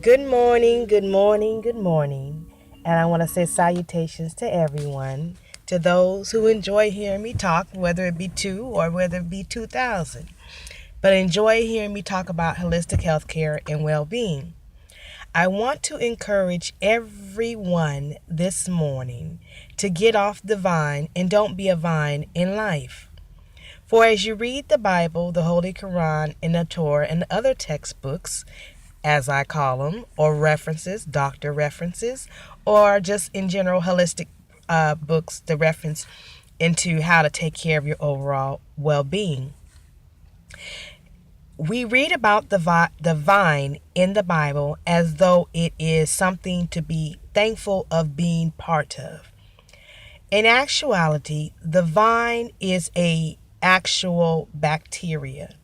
Good morning, good morning, good morning. And I want to say salutations to everyone, to those who enjoy hearing me talk, whether it be two or whether it be 2,000, but enjoy hearing me talk about holistic healthcare and well being. I want to encourage everyone this morning to get off the vine and don't be a vine in life. For as you read the Bible, the Holy Quran, and the Torah, and other textbooks, as I call them, or references, doctor references, or just in general holistic books, the reference into how to take care of your overall well being. We read about the vine in the Bible as though it is something to be thankful of being part of. In actuality, the vine is a actual bacteria.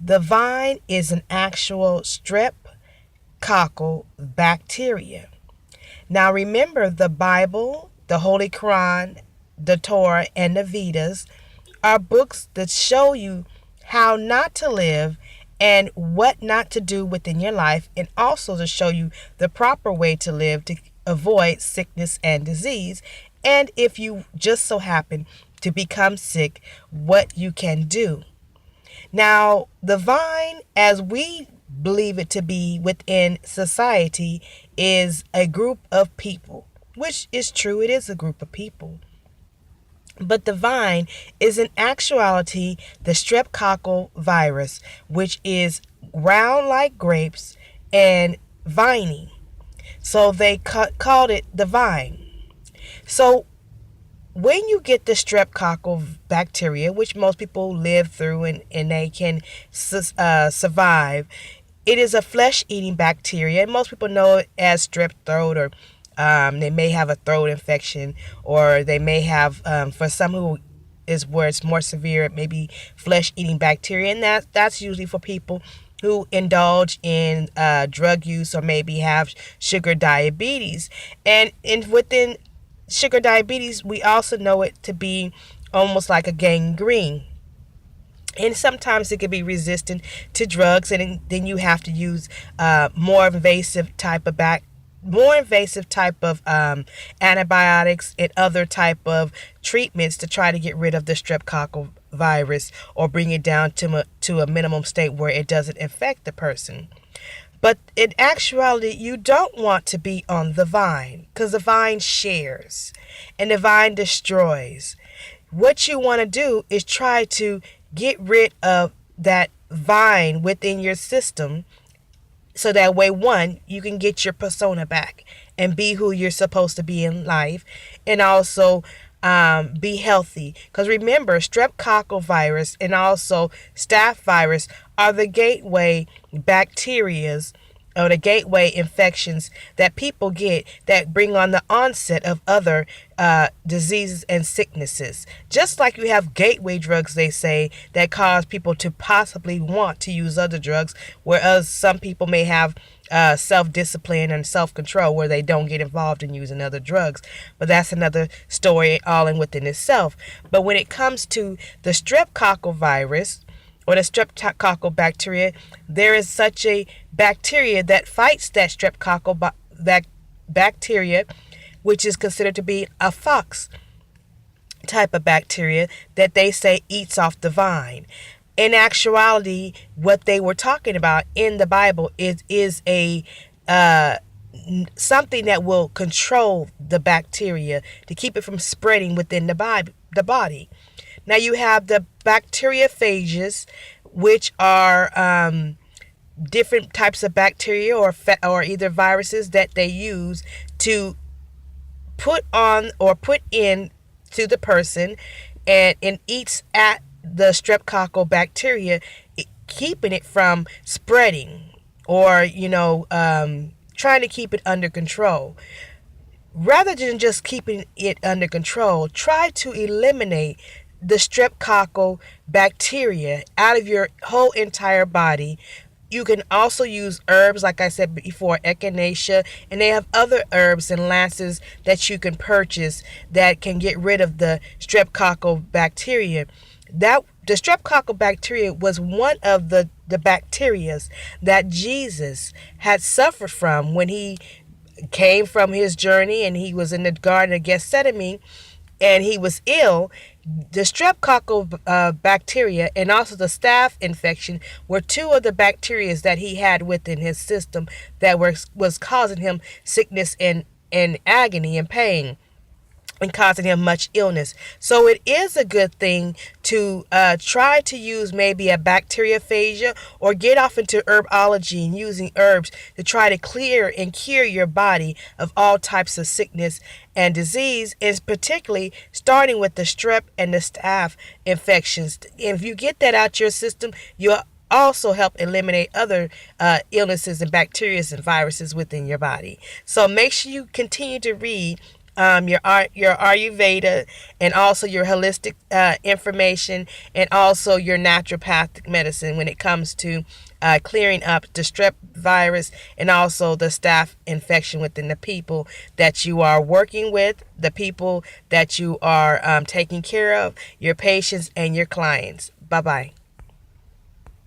The vine is an actual streptococcal bacteria. Now remember, the Bible, the Holy Quran, the Torah, and the Vedas are books that show you how not to live and what not to do within your life, and also to show you the proper way to live to avoid sickness and disease. And if you just so happen to become sick, what you can do. Now, the vine, as we believe it to be within society, is a group of people, which is true, it is a group of people. But the vine is in actuality the streptococcal virus, which is round like grapes and viney. So they called it the vine. So when you get the streptococcal bacteria, which most people live through and they can survive, it is a flesh-eating bacteria. And most people know it as strep throat, or they may have a throat infection, or they may have, for some who is where it's more severe, it may be flesh-eating bacteria. And that's usually for people who indulge in drug use or maybe have sugar diabetes. And within sugar diabetes, we also know it to be almost like a gangrene. And sometimes it can be resistant to drugs, and then you have to use more invasive type of antibiotics and other type of treatments to try to get rid of the streptococcal virus or bring it down to a minimum state where it doesn't infect the person. But in actuality, you don't want to be on the vine, because the vine shares and the vine destroys. What you want to do is try to get rid of that vine within your system, so that way, one, you can get your persona back and be who you're supposed to be in life, and also be healthy. Because remember, streptococcal virus and also staph virus are the gateway bacterias, or the gateway infections that people get that bring on the onset of other diseases and sicknesses. Just like you have gateway drugs, they say, that cause people to possibly want to use other drugs, whereas some people may have self-discipline and self-control where they don't get involved in using other drugs. But that's another story all in within itself. But when it comes to the streptococcal virus, or the streptococcal bacteria, there is such a bacteria that fights that streptococcal bacteria, which is considered to be a fox type of bacteria that they say eats off the vine. In actuality, what they were talking about in the Bible is a something that will control the bacteria to keep it from spreading within the body. Now you have the bacteriaphages, which are different types of bacteria or either viruses that they use to put on or put in to the person, and eats at the streptococcal bacteria, keeping it from spreading, or trying to keep it under control. Rather than just keeping it under control, try to eliminate the streptococcal bacteria out of your whole entire body. You can also use herbs, like I said before, echinacea, and they have other herbs and lances that you can purchase that can get rid of the streptococcal bacteria. The streptococcal bacteria was one of the the bacteria that Jesus had suffered from when he came from his journey and he was in the Garden of Gethsemane and he was ill. The streptococcal bacteria and also the staph infection were two of the bacteria that he had within his system that was causing him sickness and agony and pain and causing him much illness. So it is a good thing to try to use maybe a bacteriaphagia or get off into herbology and using herbs to try to clear and cure your body of all types of sickness and disease, and particularly starting with the strep and the staph infections. If you get that out your system, you'll also help eliminate other illnesses and bacteria and viruses within your body. So make sure you continue to read your Ayurveda and also your holistic information and also your naturopathic medicine when it comes to clearing up the strep virus and also the staph infection within the people that you are working with, the people that you are taking care of, your patients and your clients. Bye-bye.